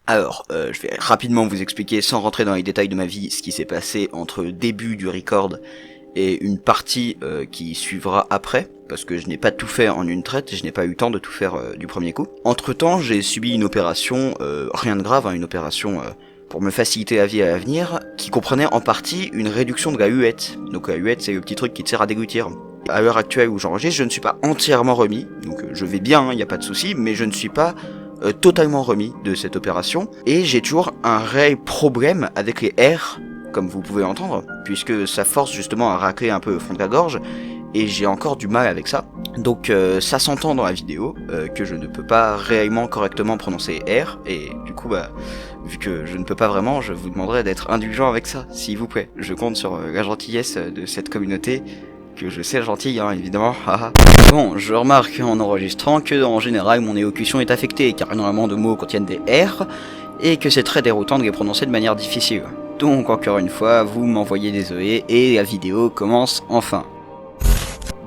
Alors, je vais rapidement vous expliquer, sans rentrer dans les détails de ma vie, ce qui s'est passé entre le début du record et une partie qui suivra après, parce que je n'ai pas tout fait en une traite, je n'ai pas eu le temps de tout faire du premier coup. Entre temps, j'ai subi une opération, rien de grave, hein, une opération pour me faciliter la vie à l'avenir, qui comprenait en partie une réduction de la huette. Donc la huette, c'est le petit truc qui te sert à déglutir. À l'heure actuelle où j'enregistre, je ne suis pas entièrement remis, donc je vais bien, il y a pas de souci, mais je ne suis pas totalement remis de cette opération, et j'ai toujours un réel problème avec les R, comme vous pouvez l'entendre, puisque ça force justement à racler un peu le fond de la gorge, et j'ai encore du mal avec ça. Donc ça s'entend dans la vidéo, que je ne peux pas réellement correctement prononcer R, et du coup vu que je ne peux pas vraiment, je vous demanderai d'être indulgent avec ça, s'il vous plaît. Je compte sur la gentillesse de cette communauté, que je sais gentille, hein, évidemment. Bon, je remarque en enregistrant que en général mon élocution est affectée, car énormément de mots contiennent des R, et que c'est très déroutant de les prononcer de manière difficile. Donc encore une fois, vous m'envoyez désolé, et la vidéo commence enfin.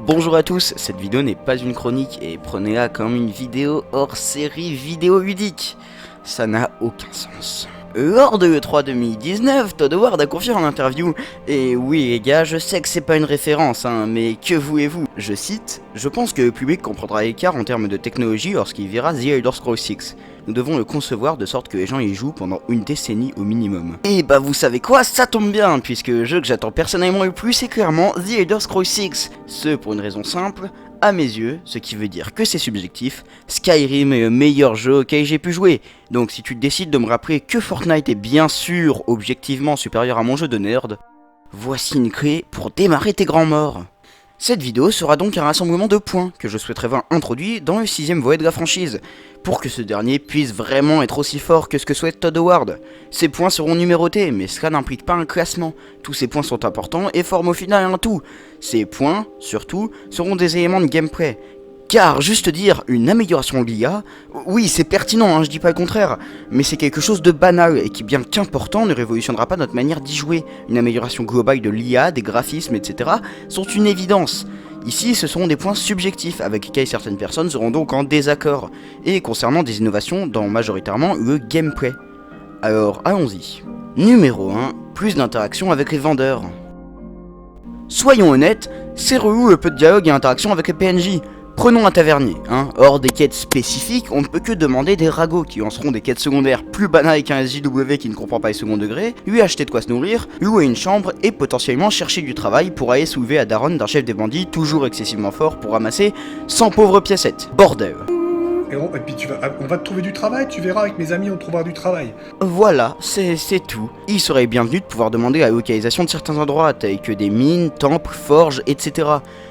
Bonjour à tous, cette vidéo n'est pas une chronique, et prenez-la comme une vidéo hors série vidéoludique. Ça n'a aucun sens. Lors de l'E3 2019, Todd Howard a confié en interview, et oui les gars, je sais que c'est pas une référence, hein, mais que voulez-vous? Je cite, « Je pense que le public comprendra l'écart en termes de technologie lorsqu'il verra The Elder Scrolls 6. Nous devons le concevoir de sorte que les gens y jouent pendant une décennie au minimum. » Et bah vous savez quoi, ça tombe bien, puisque le jeu que j'attends personnellement le plus c'est clairement The Elder Scrolls 6. Ce pour une raison simple, à mes yeux, ce qui veut dire que c'est subjectif, Skyrim est le meilleur jeu auquel j'ai pu jouer. Donc si tu décides de me rappeler que Fortnite est bien sûr objectivement supérieur à mon jeu de nerd, voici une clé pour démarrer tes grands morts. Cette vidéo sera donc un rassemblement de points que je souhaiterais voir introduit dans le 6ème volet de la franchise, pour que ce dernier puisse vraiment être aussi fort que ce que souhaite Todd Howard. Ces points seront numérotés, mais cela n'implique pas un classement. Tous ces points sont importants et forment au final un tout. Ces points, surtout, seront des éléments de gameplay. Car, juste dire, une amélioration de l'IA, oui c'est pertinent, hein, je dis pas le contraire, mais c'est quelque chose de banal et qui bien qu'important ne révolutionnera pas notre manière d'y jouer. Une amélioration globale de l'IA, des graphismes, etc. sont une évidence. Ici, ce sont des points subjectifs avec lesquels certaines personnes seront donc en désaccord, et concernant des innovations dans majoritairement le gameplay. Alors, allons-y. Numéro 1, plus d'interaction avec les vendeurs. Soyons honnêtes, c'est relou le peu de dialogue et interaction avec les PNJ. Prenons un tavernier, hein. Hors des quêtes spécifiques, on ne peut que demander des ragots qui lanceront des quêtes secondaires plus banales qu'un SJW qui ne comprend pas les second degrés, lui acheter de quoi se nourrir, louer une chambre et potentiellement chercher du travail pour aller soulever à Daron d'un chef des bandits toujours excessivement fort pour ramasser 100 pauvres piécettes. Bordel. Et puis on va te trouver du travail, tu verras, avec mes amis on trouvera du travail. Voilà, c'est tout. Il serait bienvenu de pouvoir demander la localisation de certains endroits, tels que des mines, temples, forges, etc.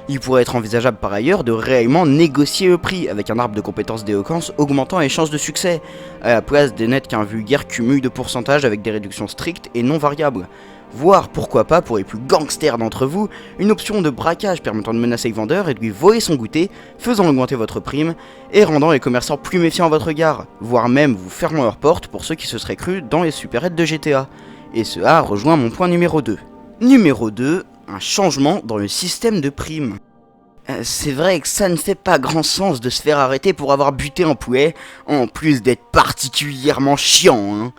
Il pourrait être envisageable par ailleurs de réellement négocier le prix, avec un arbre de compétences d'éloquence augmentant les chances de succès, à la place de n'être qu'un vulgaire cumul de pourcentages avec des réductions strictes et non variables. Voire, pourquoi pas, pour les plus gangsters d'entre vous, une option de braquage permettant de menacer le vendeur et de lui voler son goûter, faisant augmenter votre prime, et rendant les commerçants plus méfiants à votre égard, voire même vous fermant leurs portes pour ceux qui se seraient crus dans les supérettes de GTA. Et cela rejoint mon point numéro 2. Numéro 2, un changement dans le système de primes. C'est vrai que ça ne fait pas grand sens de se faire arrêter pour avoir buté un poulet, en plus d'être particulièrement chiant, hein.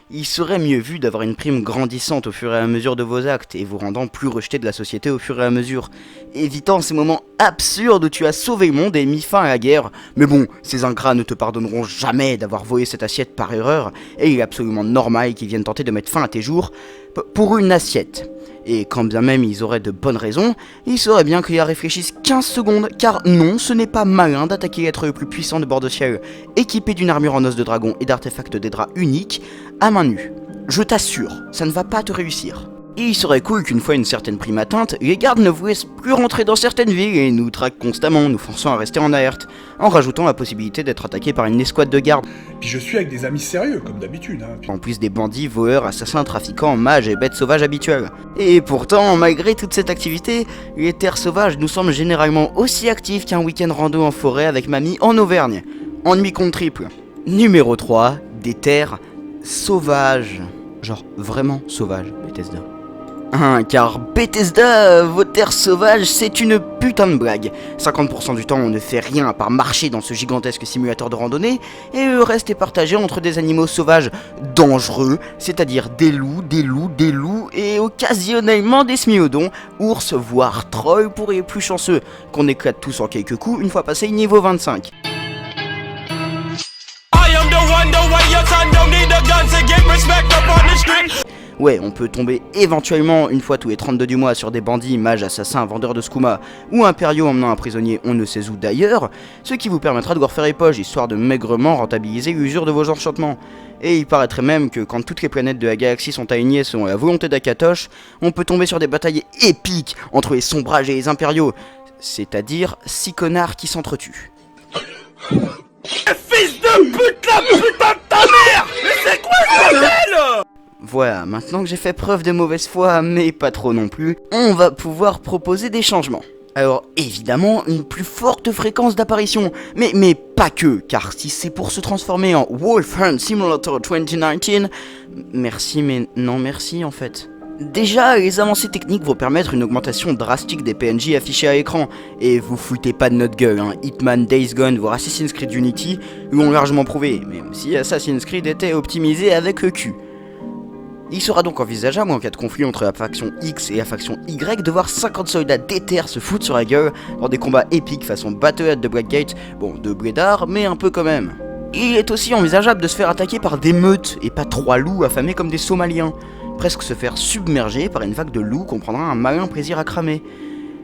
Il serait mieux vu d'avoir une prime grandissante au fur et à mesure de vos actes et vous rendant plus rejeté de la société au fur et à mesure, évitant ces moments absurdes où tu as sauvé le monde et mis fin à la guerre. Mais bon, ces ingrats ne te pardonneront jamais d'avoir volé cette assiette par erreur, et il est absolument normal qu'ils viennent tenter de mettre fin à tes jours pour une assiette. Et quand bien même ils auraient de bonnes raisons, il serait bien qu'ils réfléchissent 15 secondes, car non, ce n'est pas malin d'attaquer l'être le plus puissant de bord de ciel, équipé d'une armure en os de dragon et d'artefacts des draps uniques, à main nue. Je t'assure, ça ne va pas te réussir. Et il serait cool qu'une fois une certaine prime atteinte, les gardes ne vous laissent plus rentrer dans certaines villes et nous traquent constamment, nous forçant à rester en alerte, en rajoutant la possibilité d'être attaqué par une escouade de gardes. Puis je suis avec des amis sérieux, comme d'habitude, hein. En plus des bandits, voleurs, assassins, trafiquants, mages et bêtes sauvages habituels. Et pourtant, malgré toute cette activité, les terres sauvages nous semblent généralement aussi actives qu'un week-end rando en forêt avec mamie en Auvergne. En demi-compte triple. Numéro 3, des terres sauvages. Genre vraiment sauvages, Bethesda. Car Bethesda, vos terres sauvages, c'est une putain de blague. 50% du temps, on ne fait rien à part marcher dans ce gigantesque simulateur de randonnée, et le reste est partagé entre des animaux sauvages dangereux, c'est-à-dire des loups, et occasionnellement des smilodons, ours, voire trolls pour les plus chanceux, qu'on éclate tous en quelques coups une fois passé niveau 25. Ouais, on peut tomber éventuellement une fois tous les 32 du mois sur des bandits, mages, assassins, vendeurs de skouma ou impériaux emmenant un prisonnier on ne sait où d'ailleurs, ce qui vous permettra de vous refaire les poches histoire de maigrement rentabiliser l'usure de vos enchantements. Et il paraîtrait même que quand toutes les planètes de la galaxie sont alignées selon la volonté d'Akatosh, on peut tomber sur des batailles épiques entre les sombrages et les impériaux, c'est-à-dire 6 connards qui s'entretuent. Fils de pute, la putain de ta mère! Mais c'est quoi ce bordel? Voilà, maintenant que j'ai fait preuve de mauvaise foi, mais pas trop non plus, on va pouvoir proposer des changements. Alors évidemment, une plus forte fréquence d'apparition, mais pas que, car si c'est pour se transformer en Wolf Hunt Simulator 2019, merci mais non merci en fait. Déjà, les avancées techniques vont permettre une augmentation drastique des PNJ affichés à l'écran, et vous foutez pas de notre gueule, hein. Hitman, Days Gone, voire Assassin's Creed Unity l'ont largement prouvé, même si Assassin's Creed était optimisé avec le cul. Il sera donc envisageable en cas de conflit entre la faction X et la faction Y de voir 50 soldats déter se foutre sur la gueule dans des combats épiques façon Battlehead de Blackgate, bon de blédard mais un peu quand même. Il est aussi envisageable de se faire attaquer par des meutes et pas 3 loups affamés comme des Somaliens, presque se faire submerger par une vague de loups qu'on prendra un malin plaisir à cramer.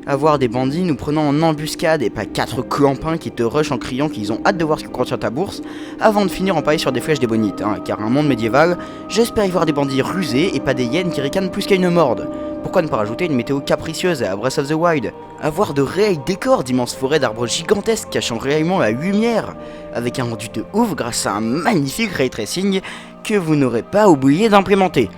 Avoir des bandits nous prenant en embuscade et pas 4 clampins qui te rushent en criant qu'ils ont hâte de voir ce que contient ta bourse avant de finir en paille sur des flèches des bonites, hein, car un monde médiéval, j'espère y voir des bandits rusés et pas des hyènes qui ricanent plus qu'à une morde. Pourquoi ne pas rajouter une météo capricieuse à Breath of the Wild? Avoir de réels décors d'immenses forêts d'arbres gigantesques cachant réellement la lumière, avec un rendu de ouf grâce à un magnifique ray tracing que vous n'aurez pas oublié d'implémenter.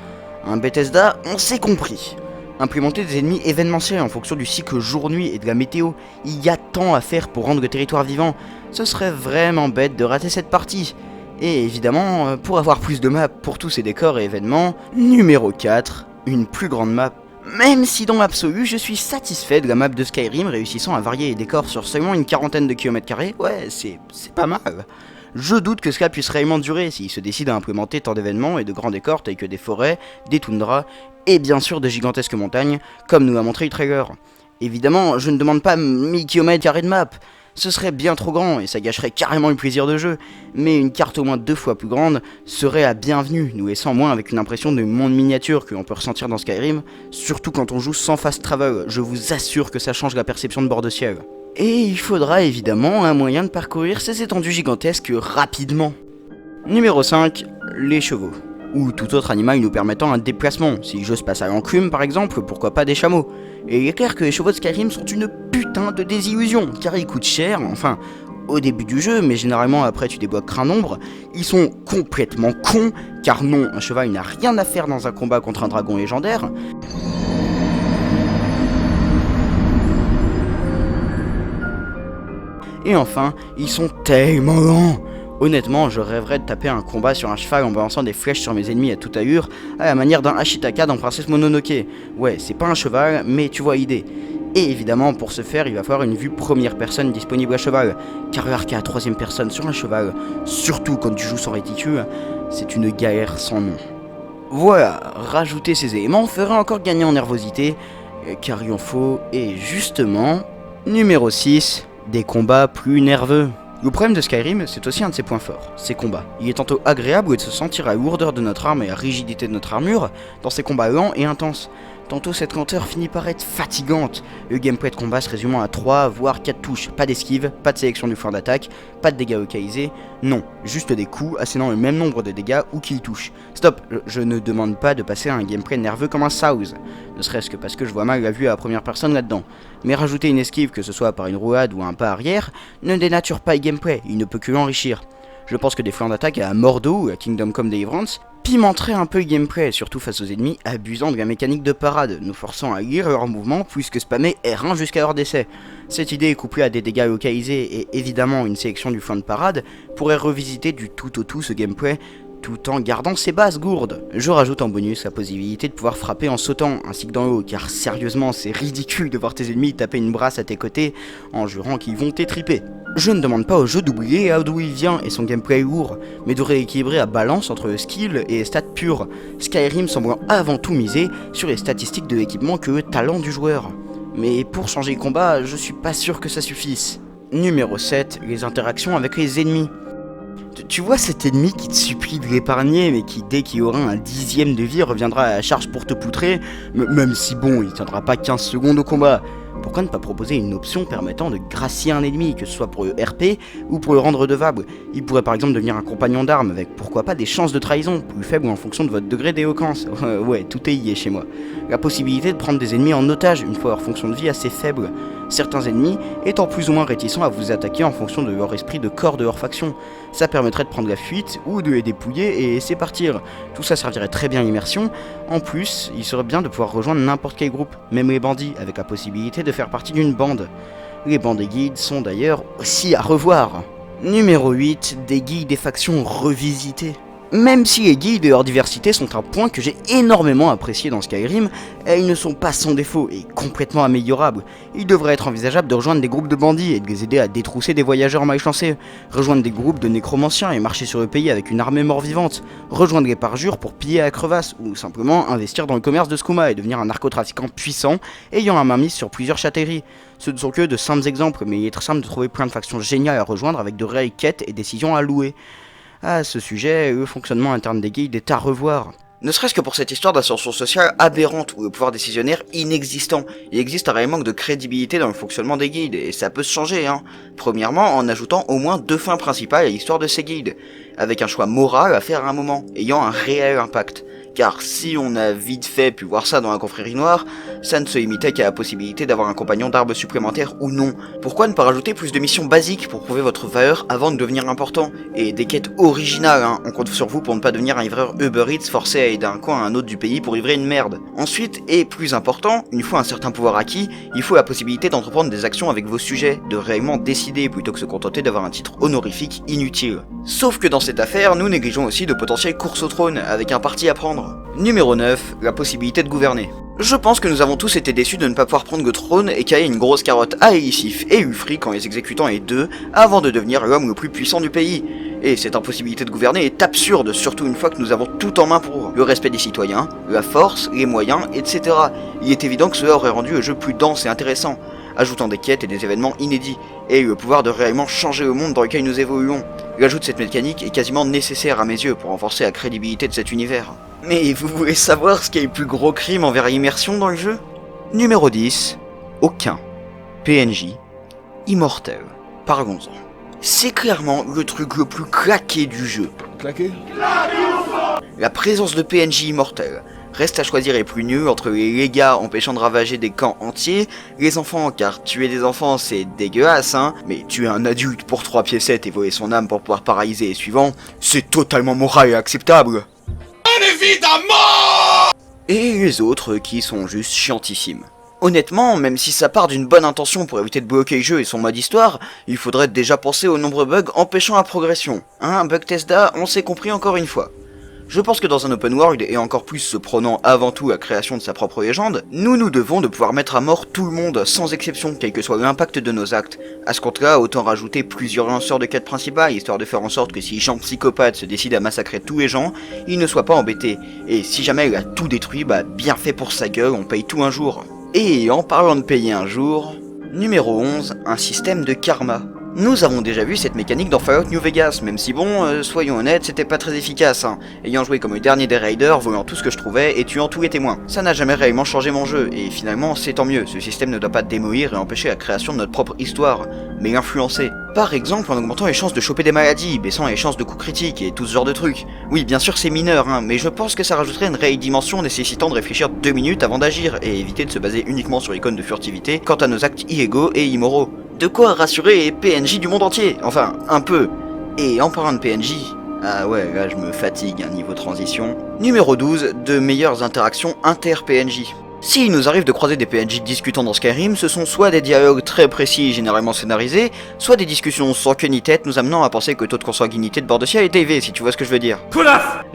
Un Bethesda, on s'est compris. Implémenter des ennemis événementiels en fonction du cycle jour-nuit et de la météo, il y a tant à faire pour rendre le territoire vivant, ce serait vraiment bête de rater cette partie. Et évidemment, pour avoir plus de maps pour tous ces décors et événements, numéro 4, une plus grande map. Même si dans l'absolu, je suis satisfait de la map de Skyrim réussissant à varier les décors sur seulement une quarantaine de kilomètres carrés, ouais, c'est pas mal. Je doute que cela puisse réellement durer s'il se décide à implémenter tant d'événements et de grands décors tels que des forêts, des toundras et bien sûr de gigantesques montagnes, comme nous l'a montré le trailer. Évidemment, je ne demande pas 1000 km² de map, ce serait bien trop grand et ça gâcherait carrément le plaisir de jeu, mais une carte au moins 2 fois plus grande serait la bienvenue, nous laissant moins avec une impression de monde miniature que l'on peut ressentir dans Skyrim, surtout quand on joue sans fast travel, je vous assure que ça change la perception de bord de ciel. Et il faudra évidemment un moyen de parcourir ces étendues gigantesques rapidement. Numéro 5, les chevaux. Ou tout autre animal nous permettant un déplacement. Si le jeu se passe à l'enclume par exemple, pourquoi pas des chameaux. Et il est clair que les chevaux de Skyrim sont une putain de désillusion, car ils coûtent cher, enfin au début du jeu, mais généralement après tu débloques un nombre, ils sont complètement cons, car non, un cheval n'a rien à faire dans un combat contre un dragon légendaire. Et enfin, ils sont tellement lents. Honnêtement, je rêverais de taper un combat sur un cheval en balançant des flèches sur mes ennemis à toute allure, à la manière d'un Ashitaka dans Princesse Mononoke. Ouais, c'est pas un cheval, mais tu vois l'idée. Et évidemment, pour ce faire, il va falloir une vue première personne disponible à cheval, car l'arc à la troisième personne sur un cheval, surtout quand tu joues sans réticule, c'est une galère sans nom. Voilà, rajouter ces éléments ferait encore gagner en nervosité, car il en faut, et justement, numéro 6, des combats plus nerveux. Le problème de Skyrim, c'est aussi un de ses points forts, ses combats. Il est tantôt agréable de se sentir à la lourdeur de notre arme et à la rigidité de notre armure, dans ces combats lents et intenses. Tantôt cette lenteur finit par être fatigante. Le gameplay de combat se résumant à 3 voire 4 touches, pas d'esquive, pas de sélection du flanc d'attaque, pas de dégâts localisés, non, juste des coups assénant le même nombre de dégâts où qu'ils touchent. Stop, je ne demande pas de passer à un gameplay nerveux comme un Souls, ne serait-ce que parce que je vois mal la vue à la première personne là-dedans. Mais rajouter une esquive, que ce soit par une roulade ou un pas arrière, ne dénature pas le gameplay, il ne peut que l'enrichir. Je pense que des flancs d'attaque à Mordo ou à Kingdom Come Deliverance pimenteraient un peu le gameplay, surtout face aux ennemis abusant de la mécanique de parade, nous forçant à lire leurs mouvements plus que spammer R1 jusqu'à leur décès. Cette idée, couplée à des dégâts localisés et évidemment une sélection du flanc de parade, pourrait revisiter du tout au tout ce gameplay, tout en gardant ses bases gourdes. Je rajoute en bonus la possibilité de pouvoir frapper en sautant, ainsi que dans l'eau, car sérieusement c'est ridicule de voir tes ennemis taper une brasse à tes côtés en jurant qu'ils vont t'étriper. Je ne demande pas au jeu d'oublier d'où il vient et son gameplay lourd, mais de rééquilibrer à balance entre skill et stats purs, Skyrim semblant avant tout miser sur les statistiques de l'équipement que le talent du joueur. Mais pour changer le combat, je suis pas sûr que ça suffise. Numéro 7, les interactions avec les ennemis. Tu vois cet ennemi qui te supplie de l'épargner, mais qui dès qu'il aura un 10e de vie reviendra à la charge pour te poutrer, même si bon, il tiendra pas 15 secondes au combat. Pourquoi ne pas proposer une option permettant de gracier un ennemi, que ce soit pour le RP ou pour le rendre redevable? Il pourrait par exemple devenir un compagnon d'armes avec pourquoi pas des chances de trahison, plus faibles en fonction de votre degré d'éloquence. Ouais, tout est lié chez moi. La possibilité de prendre des ennemis en otage une fois leur fonction de vie assez faible. Certains ennemis étant plus ou moins réticents à vous attaquer en fonction de leur esprit de corps de leur faction. Ça permettrait de prendre la fuite ou de les dépouiller et laisser partir. Tout ça servirait très bien à l'immersion. En plus, il serait bien de pouvoir rejoindre n'importe quel groupe, même les bandits, avec la possibilité de faire partie d'une bande. Les bandes et guildes sont d'ailleurs aussi à revoir. Numéro 8, des guildes et factions revisitées. Même si les guildes et leur diversité sont un point que j'ai énormément apprécié dans Skyrim, elles ne sont pas sans défaut et complètement améliorables. Il devrait être envisageable de rejoindre des groupes de bandits et de les aider à détrousser des voyageurs malchancés, rejoindre des groupes de nécromanciens et marcher sur le pays avec une armée mort-vivante, rejoindre les parjures pour piller à la crevasse, ou simplement investir dans le commerce de skooma et devenir un narcotrafiquant puissant ayant la main mise sur plusieurs châtelleries. Ce ne sont que de simples exemples, mais il est très simple de trouver plein de factions géniales à rejoindre avec de réelles quêtes et décisions à louer. À ce sujet, le fonctionnement interne des guildes est à revoir. Ne serait-ce que pour cette histoire d'ascension sociale aberrante ou le pouvoir décisionnaire inexistant. Il existe un réel manque de crédibilité dans le fonctionnement des guildes, et ça peut se changer, hein. Premièrement, en ajoutant au moins 2 fins principales à l'histoire de ces guildes, avec un choix moral à faire à un moment, ayant un réel impact. Car si on a vite fait pu voir ça dans la confrérie noire, ça ne se limitait qu'à la possibilité d'avoir un compagnon d'armes supplémentaire ou non. Pourquoi ne pas rajouter plus de missions basiques pour prouver votre valeur avant de devenir important? Et des quêtes originales, hein. On compte sur vous pour ne pas devenir un livreur Uber Eats forcé à aller d'un coin à un autre du pays pour livrer une merde. Ensuite, et plus important, une fois un certain pouvoir acquis, il faut la possibilité d'entreprendre des actions avec vos sujets, de réellement décider plutôt que se contenter d'avoir un titre honorifique inutile. Sauf que dans cette affaire, nous négligeons aussi de potentielles courses au trône, avec un parti à prendre. Numéro 9, la possibilité de gouverner. Je pense que nous avons tous été déçus de ne pas pouvoir prendre le trône et caler une grosse carotte à Elisif et Ulfric quand les exécutants et deux avant de devenir l'homme le plus puissant du pays. Et cette impossibilité de gouverner est absurde, surtout une fois que nous avons tout en main pour le respect des citoyens, la force, les moyens, etc. Il est évident que cela aurait rendu le jeu plus dense et intéressant, ajoutant des quêtes et des événements inédits, et le pouvoir de réellement changer le monde dans lequel nous évoluons. L'ajout de cette mécanique est quasiment nécessaire à mes yeux pour renforcer la crédibilité de cet univers. Mais vous voulez savoir ce qui est le plus gros crime envers l'immersion dans le jeu? Numéro 10, aucun PNJ immortel. Parlons-en. C'est clairement le truc le plus claqué du jeu. Claqué? La présence de PNJ immortels. Reste à choisir les plus nuls entre les légats empêchant de ravager des camps entiers, les enfants, car tuer des enfants c'est dégueulasse, hein, mais tuer un adulte pour 3 piécettes et voler son âme pour pouvoir paralyser les suivants, c'est totalement moral et acceptable. Évidemment! Et les autres qui sont juste chiantissimes. Honnêtement, même si ça part d'une bonne intention pour éviter de bloquer le jeu et son mode histoire, il faudrait déjà penser aux nombreux bugs empêchant la progression. Hein, Bugtesda, on s'est compris encore une fois. Je pense que dans un open world, et encore plus se prônant avant tout la création de sa propre légende, nous devons de pouvoir mettre à mort tout le monde, sans exception, quel que soit l'impact de nos actes. À ce compte-là, autant rajouter plusieurs lanceurs de quêtes principales, histoire de faire en sorte que si Jean Psychopathe se décide à massacrer tous les gens, il ne soit pas embêté. Et si jamais il a tout détruit, bah bien fait pour sa gueule, on paye tout un jour. Et en parlant de payer un jour, numéro 11, un système de karma. Nous avons déjà vu cette mécanique dans Fallout New Vegas, même si bon, soyons honnêtes, c'était pas très efficace, hein. Ayant joué comme le dernier des raiders, volant tout ce que je trouvais et tuant tous les témoins. Ça n'a jamais réellement changé mon jeu, et finalement c'est tant mieux, ce système ne doit pas démolir et empêcher la création de notre propre histoire, mais l'influencer. Par exemple en augmentant les chances de choper des maladies, baissant les chances de coups critiques et tout ce genre de trucs. Oui, bien sûr c'est mineur, hein, mais je pense que ça rajouterait une réelle dimension nécessitant de réfléchir 2 minutes avant d'agir, et éviter de se baser uniquement sur l'icône de furtivité quant à nos actes illégaux et immoraux. De quoi rassurer les PNJ du monde entier, enfin, un peu. Et en parlant de PNJ, ah ouais, là je me fatigue, niveau transition. Numéro 12, de meilleures interactions inter-PNJ. S'il nous arrive de croiser des PNJ discutant dans Skyrim, ce sont soit des dialogues très précis et généralement scénarisés, soit des discussions sans queue ni tête nous amenant à penser que le taux de consanguinité de Bordeaux est élevé, si tu vois ce que je veux dire.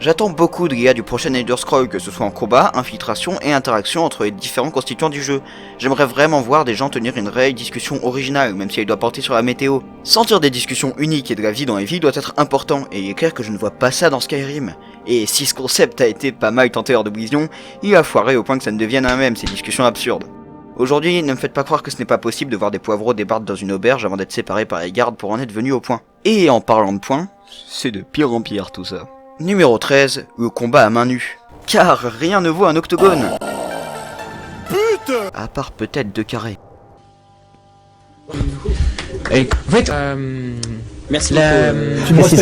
J'attends beaucoup de l'IA du prochain Elder Scrolls, que ce soit en combat, infiltration et interaction entre les différents constituants du jeu. J'aimerais vraiment voir des gens tenir une réelle discussion originale, même si elle doit porter sur la météo. Sentir des discussions uniques et de la vie dans les villes doit être important, et il est clair que je ne vois pas ça dans Skyrim. Et si ce concept a été pas mal tenté hors de Blizzon, il a foiré au point que ça ne devienne un mème, ces discussions absurdes. Aujourd'hui, ne me faites pas croire que ce n'est pas possible de voir des poivreaux débarquer dans une auberge avant d'être séparés par les gardes pour en être venus au point. Et en parlant de points, c'est de pire en pire tout ça. Numéro 13, le combat à main nue. Car rien ne vaut un octogone. À part peut-être 2 carrés. Et, en fait, Merci beaucoup.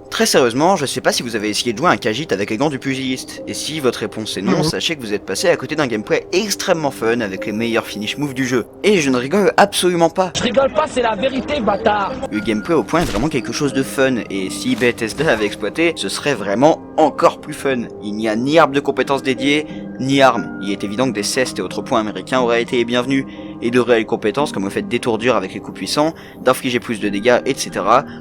Très sérieusement, je sais pas si vous avez essayé de jouer un Khajiit avec les gants du pugiliste, et si votre réponse est non, sachez que vous êtes passé à côté d'un gameplay extrêmement fun avec les meilleurs finish moves du jeu. Et je ne rigole absolument pas. Je rigole pas, c'est la vérité, bâtard. Le gameplay au point est vraiment quelque chose de fun, et si Bethesda avait exploité, ce serait vraiment encore plus fun. Il n'y a ni arbre de compétences dédiées, ni armes. Il est évident que des cestes et autres points américains auraient été les bienvenus, et de réelles compétences comme le fait d'étourdir avec les coups puissants, d'infliger plus de dégâts, etc.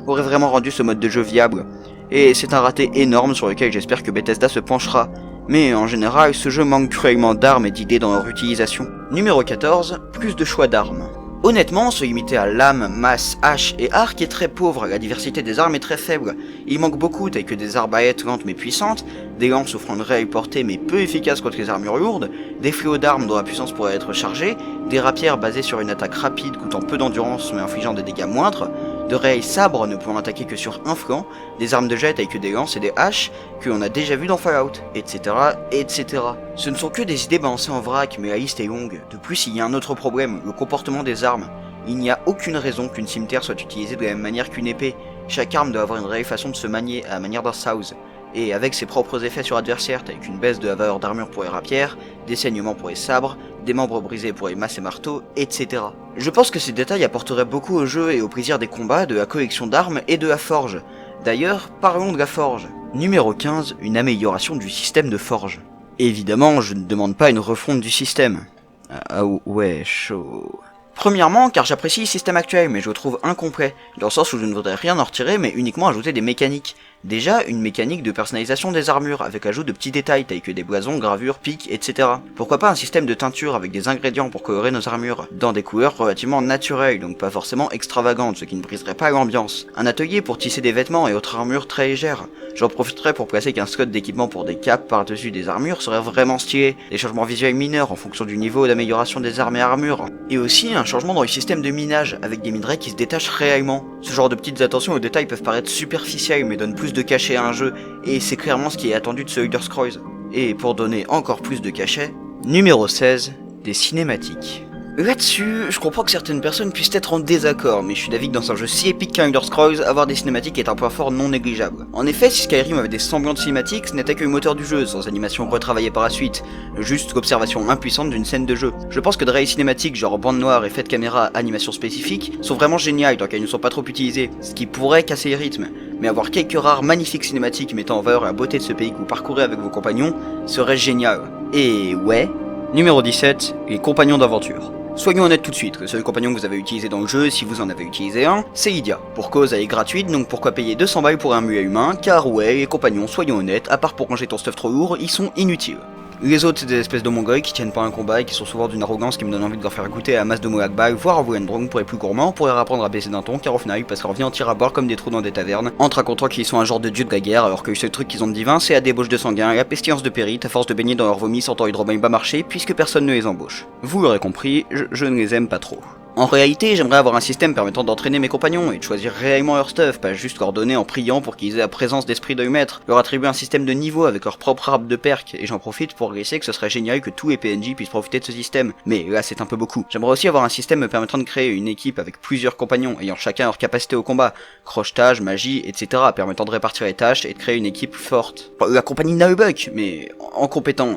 auraient vraiment rendu ce mode de jeu viable. Et c'est un raté énorme sur lequel j'espère que Bethesda se penchera. Mais en général, ce jeu manque cruellement d'armes et d'idées dans leur utilisation. Numéro 14, plus de choix d'armes. Honnêtement, se limiter à lame, masse, hache et arc est très pauvre, la diversité des armes est très faible. Il manque beaucoup tels que des arbalètes lentes mais puissantes, des lances offrant une réelle portée mais peu efficaces contre les armures lourdes, des fléaux d'armes dont la puissance pourrait être chargée, des rapières basées sur une attaque rapide coûtant peu d'endurance mais infligeant des dégâts moindres, de réels sabres ne pouvant attaquer que sur un flanc, des armes de jet telles que des lances et des haches que l'on a déjà vu dans Fallout, etc., etc. Ce ne sont que des idées balancées en vrac, mais la liste est longue. De plus, il y a un autre problème, le comportement des armes. Il n'y a aucune raison qu'une cimeterre soit utilisée de la même manière qu'une épée. Chaque arme doit avoir une réelle façon de se manier à la manière d'un South, et avec ses propres effets sur adversaires, tels qu'une baisse de la valeur d'armure pour les rapières, des saignements pour les sabres, des membres brisés pour les masses et marteaux, etc. Je pense que ces détails apporteraient beaucoup au jeu et au plaisir des combats, de la collection d'armes et de la forge. D'ailleurs, parlons de la forge. Numéro 15, une amélioration du système de forge. Évidemment, je ne demande pas une refonte du système. Ah ouais, chaud. Premièrement, car j'apprécie le système actuel, mais je le trouve incomplet, dans le sens où je ne voudrais rien en retirer, mais uniquement ajouter des mécaniques. Déjà, une mécanique de personnalisation des armures, avec l'ajout de petits détails tels que des blasons, gravures, pics, etc. Pourquoi pas un système de teinture avec des ingrédients pour colorer nos armures, dans des couleurs relativement naturelles, donc pas forcément extravagantes, ce qui ne briserait pas l'ambiance. Un atelier pour tisser des vêtements et autres armures très légères. J'en profiterai pour placer qu'un slot d'équipement pour des capes par-dessus des armures serait vraiment stylé, des changements visuels mineurs en fonction du niveau d'amélioration des armes et armures, et aussi un changement dans le système de minage, avec des minerais qui se détachent réellement. Ce genre de petites attentions aux détails peuvent paraître superficielles, mais donnent plus de cachet à un jeu, et c'est clairement ce qui est attendu de ce Elder Scrolls. Et pour donner encore plus de cachet, numéro 16, des cinématiques. Là-dessus, je comprends que certaines personnes puissent être en désaccord, mais je suis d'avis que dans un jeu si épique qu'un Elder Scrolls, avoir des cinématiques est un point fort non négligeable. En effet, si Skyrim avait des semblants de cinématiques, ce n'était que le moteur du jeu, sans animation retravaillée par la suite, juste l'observation impuissante d'une scène de jeu. Je pense que de réelles cinématiques, genre bande noire, effets de caméra, animation spécifique, sont vraiment géniales tant qu'elles ne sont pas trop utilisées, ce qui pourrait casser les rythmes. Mais avoir quelques rares magnifiques cinématiques mettant en valeur la beauté de ce pays que vous parcourez avec vos compagnons serait génial. Et ouais, numéro 17, les compagnons d'aventure. Soyons honnêtes tout de suite, le seul compagnon que vous avez utilisé dans le jeu, si vous en avez utilisé un, c'est Lydia. Pour cause, elle est gratuite, donc pourquoi payer 200 balles pour un muet humain, car ouais, les compagnons, soyons honnêtes, à part pour ranger ton stuff trop lourd, ils sont inutiles. Les autres, c'est des espèces de mongols qui tiennent pas un combat et qui sont souvent d'une arrogance qui me donne envie de leur faire goûter à masse de Moakbal, voire à Wendrong pour les plus gourmands, pour leur apprendre à baisser d'un ton, car au final, ils passent leur vie entière à boire comme des trous dans des tavernes, en te racontant qu'ils sont un genre de dieu de la guerre, alors que le seul truc qu'ils ont de divin, c'est la débauche de sanguin et la pestilence de périte, à force de baigner dans leur vomi sans hydromel bas marché, puisque personne ne les embauche. Vous l'aurez compris, je ne les aime pas trop. En réalité, j'aimerais avoir un système permettant d'entraîner mes compagnons et de choisir réellement leur stuff, pas juste leur donner en priant pour qu'ils aient la présence d'esprit de le maître, leur attribuer un système de niveau avec leur propre arbre de perk, et j'en profite pour glisser que ce serait génial que tous les PNJ puissent profiter de ce système, mais là c'est un peu beaucoup. J'aimerais aussi avoir un système me permettant de créer une équipe avec plusieurs compagnons, ayant chacun leur capacité au combat, crochetage, magie, etc., permettant de répartir les tâches et de créer une équipe forte. La compagnie Naubuck, mais en compétent.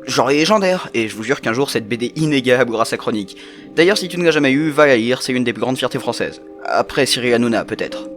Genre légendaire, et je vous jure qu'un jour cette BD inégalable grâce à Chronique. D'ailleurs, si tu ne l'as jamais eu, va la lire, c'est une des plus grandes fiertés françaises. Après Cyril Hanouna, peut-être.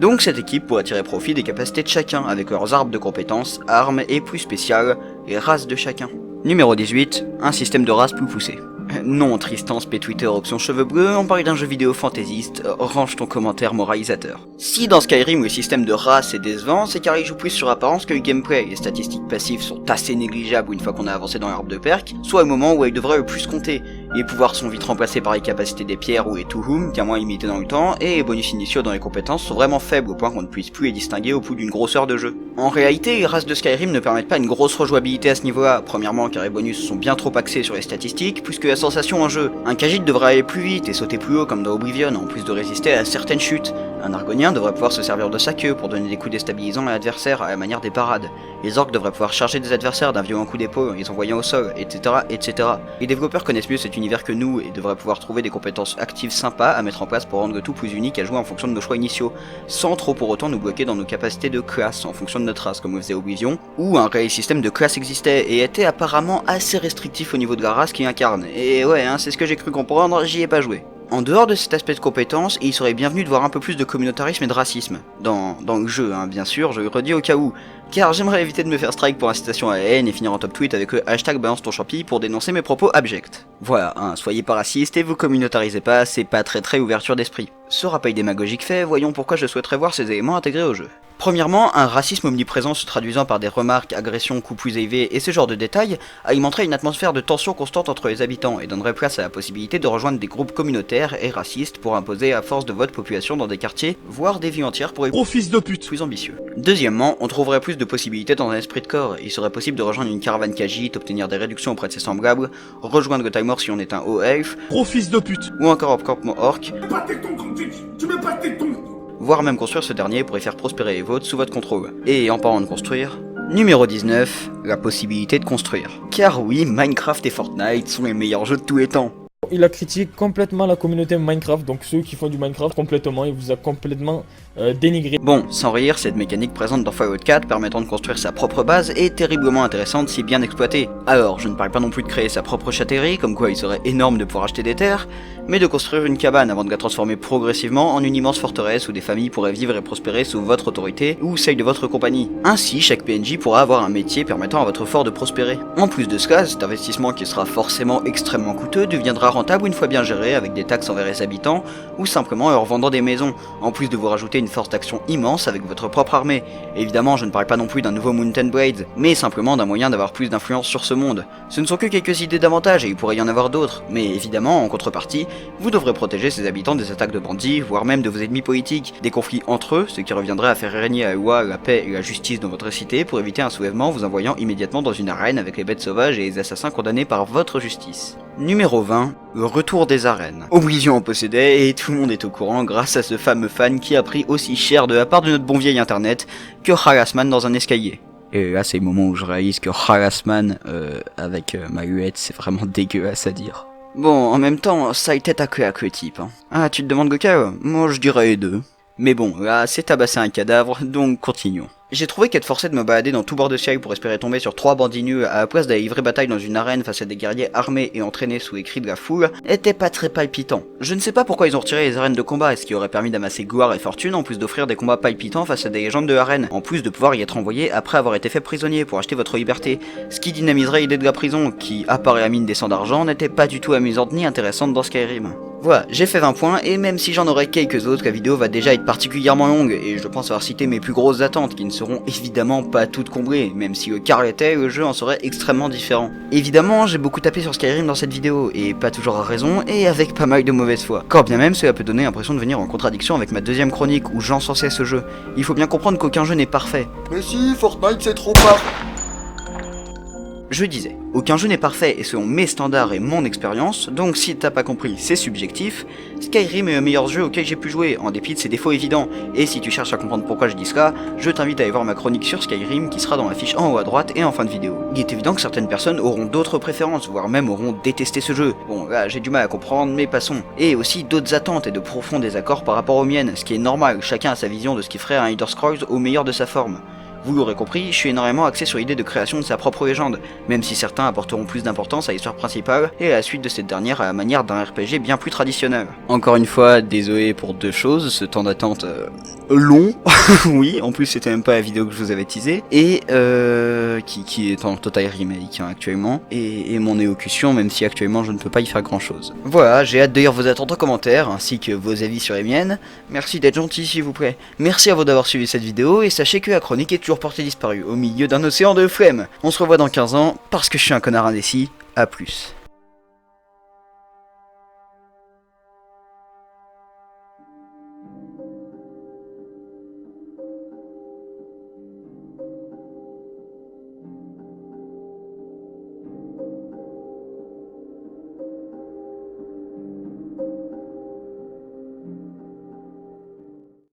Donc cette équipe pourrait tirer profit des capacités de chacun avec leurs arbres de compétences, armes et plus spéciales, les races de chacun. Numéro 18, un système de race plus poussé. Non, Tristan, spé Twitter, option cheveux bleus, on parle d'un jeu vidéo fantaisiste, range ton commentaire moralisateur. Si dans Skyrim le système de race est décevant, c'est car il joue plus sur apparence que le gameplay, les statistiques passives sont assez négligeables une fois qu'on a avancé dans l'arbre de perk, soit au moment où elles devraient le plus compter. Les pouvoirs sont vite remplacés par les capacités des pierres ou les Tuhum, qui est moins limité dans le temps, et les bonus initiaux dans les compétences sont vraiment faibles au point qu'on ne puisse plus les distinguer au bout d'une grosse heure de jeu. En réalité, les races de Skyrim ne permettent pas une grosse rejouabilité à ce niveau-là, premièrement car les bonus sont bien trop axés sur les statistiques, plus que la sensation en jeu. Un Khajiit devrait aller plus vite et sauter plus haut comme dans Oblivion, en plus de résister à certaines chutes. Un Argonien devrait pouvoir se servir de sa queue pour donner des coups déstabilisants à l'adversaire à la manière des parades. Les orques devraient pouvoir charger des adversaires d'un violent coup d'épaule en les envoyant au sol, etc., etc. Les développeurs connaissent mieux cet univers que nous et devraient pouvoir trouver des compétences actives sympas à mettre en place pour rendre le tout plus unique à jouer en fonction de nos choix initiaux, sans trop pour autant nous bloquer dans nos capacités de classe en fonction de notre race comme le faisait Oblivion, où un réel système de classe existait et était apparemment assez restrictif au niveau de la race qui incarne. Et ouais, c'est ce que j'ai cru comprendre, j'y ai pas joué. En dehors de cet aspect de compétence, il serait bienvenu de voir un peu plus de communautarisme et de racisme. Dans le jeu, bien sûr, je le redis au cas où. Car j'aimerais éviter de me faire strike pour incitation à la haine et finir en top tweet avec le hashtag balance ton champi pour dénoncer mes propos abjects. Voilà, soyez pas racistes et vous communautarisez pas, c'est pas très ouverture d'esprit. Ce rappel démagogique fait, voyons pourquoi je souhaiterais voir ces éléments intégrés au jeu. Premièrement, un racisme omniprésent se traduisant par des remarques, agressions, coups plus élevés et ce genre de détails alimenterait une atmosphère de tension constante entre les habitants et donnerait place à la possibilité de rejoindre des groupes communautaires et racistes pour imposer à force de vote population dans des quartiers, voire des villes entières pour les Gros fils de pute. plus ambitieux. Deuxièmement, on trouverait plus de possibilités dans un esprit de corps. Il serait possible de rejoindre une caravane Khajiit, obtenir des réductions auprès de ses semblables, rejoindre le Time War si on est un haut elfe, Gros fils de pute. ou encore un campement orc, Tu mets pas tes tons. voire même construire ce dernier pour y faire prospérer les vôtres sous votre contrôle. Et en parlant de construire, numéro 19, la possibilité de construire. Car oui, Minecraft et Fortnite sont les meilleurs jeux de tous les temps. Il a critiqué complètement la communauté Minecraft, donc ceux qui font du Minecraft complètement, il vous a complètement dénigré. Bon, sans rire, cette mécanique présente dans Fallout 4 permettant de construire sa propre base est terriblement intéressante si bien exploitée. Alors, je ne parle pas non plus de créer sa propre châtellerie, comme quoi il serait énorme de pouvoir acheter des terres, mais de construire une cabane avant de la transformer progressivement en une immense forteresse où des familles pourraient vivre et prospérer sous votre autorité ou celle de votre compagnie. Ainsi, chaque PNJ pourra avoir un métier permettant à votre fort de prospérer. En plus de cela, cet investissement qui sera forcément extrêmement coûteux deviendra rentable une fois bien géré avec des taxes envers les habitants ou simplement en leur vendant des maisons, en plus de vous rajouter une force d'action immense avec votre propre armée. Évidemment, je ne parle pas non plus d'un nouveau Mountain Blade, mais simplement d'un moyen d'avoir plus d'influence sur ce monde. Ce ne sont que quelques idées d'avantages et il pourrait y en avoir d'autres, mais évidemment, en contrepartie, vous devrez protéger ces habitants des attaques de bandits, voire même de vos ennemis politiques, des conflits entre eux, ce qui reviendrait à faire régner la loi, la paix et la justice dans votre cité pour éviter un soulèvement vous envoyant immédiatement dans une arène avec les bêtes sauvages et les assassins condamnés par votre justice. Numéro 20, le retour des arènes. Oblivion en possédait et tout le monde est au courant grâce à ce fameux fan qui a pris aussi cher de la part de notre bon vieil internet que Harassman dans un escalier. Et là c'est le moment où je réalise que Harassman avec ma huette c'est vraiment dégueulasse à dire. Bon, en même temps, ça tête à claque le type. Ah, tu te demandes Goka? Moi je dirais les deux. Mais bon, là c'est tabasser un cadavre, donc continuons. J'ai trouvé qu'être forcé de me balader dans tout bord de ciel pour espérer tomber sur 3 bandits nus à la place d'aller livrer bataille dans une arène face à des guerriers armés et entraînés sous les cris de la foule était pas très palpitant. Je ne sais pas pourquoi ils ont retiré les arènes de combat, ce qui aurait permis d'amasser gloire et fortune en plus d'offrir des combats palpitants face à des légendes de l'arène, en plus de pouvoir y être envoyé après avoir été fait prisonnier pour acheter votre liberté, ce qui dynamiserait l'idée de la prison, qui, à part la mine des sangs d'argent, n'était pas du tout amusante ni intéressante dans Skyrim. Voilà, j'ai fait 20 points, et même si j'en aurais quelques autres, la vidéo va déjà être particulièrement longue, et je pense avoir cité mes plus grosses attentes, qui ne seront évidemment pas toutes comblées, même si le car l'était, le jeu en serait extrêmement différent. Évidemment, j'ai beaucoup tapé sur Skyrim dans cette vidéo, et pas toujours à raison, et avec pas mal de mauvaise foi. Quand bien même cela peut donner l'impression de venir en contradiction avec ma deuxième chronique, où j'encensais ce jeu. Il faut bien comprendre qu'aucun jeu n'est parfait. Mais si, Fortnite c'est trop pas... Je disais, aucun jeu n'est parfait et selon mes standards et mon expérience, donc si t'as pas compris, c'est subjectif, Skyrim est le meilleur jeu auquel j'ai pu jouer, en dépit de ses défauts évidents, et si tu cherches à comprendre pourquoi je dis cela, je t'invite à aller voir ma chronique sur Skyrim qui sera dans la fiche en haut à droite et en fin de vidéo. Il est évident que certaines personnes auront d'autres préférences, voire même auront détesté ce jeu. Bon là j'ai du mal à comprendre, mais passons. Et aussi d'autres attentes et de profonds désaccords par rapport aux miennes, ce qui est normal, chacun a sa vision de ce qui ferait un Elder Scrolls au meilleur de sa forme. Vous l'aurez compris, je suis énormément axé sur l'idée de création de sa propre légende, même si certains apporteront plus d'importance à l'histoire principale et à la suite de cette dernière à la manière d'un RPG bien plus traditionnel. Encore une fois, désolé pour deux choses, ce temps d'attente long, oui, en plus c'était même pas la vidéo que je vous avais teasé, et qui est en total remake hein, actuellement, et mon élocution, même si actuellement je ne peux pas y faire grand chose. Voilà, j'ai hâte de lire vos attentes en commentaire, ainsi que vos avis sur les miennes. Merci d'être gentil s'il vous plaît. Merci à vous d'avoir suivi cette vidéo, et sachez que la chronique est toujours portée disparue, au milieu d'un océan de flemme. On se revoit dans 15 ans, parce que je suis un connard indécis, à plus.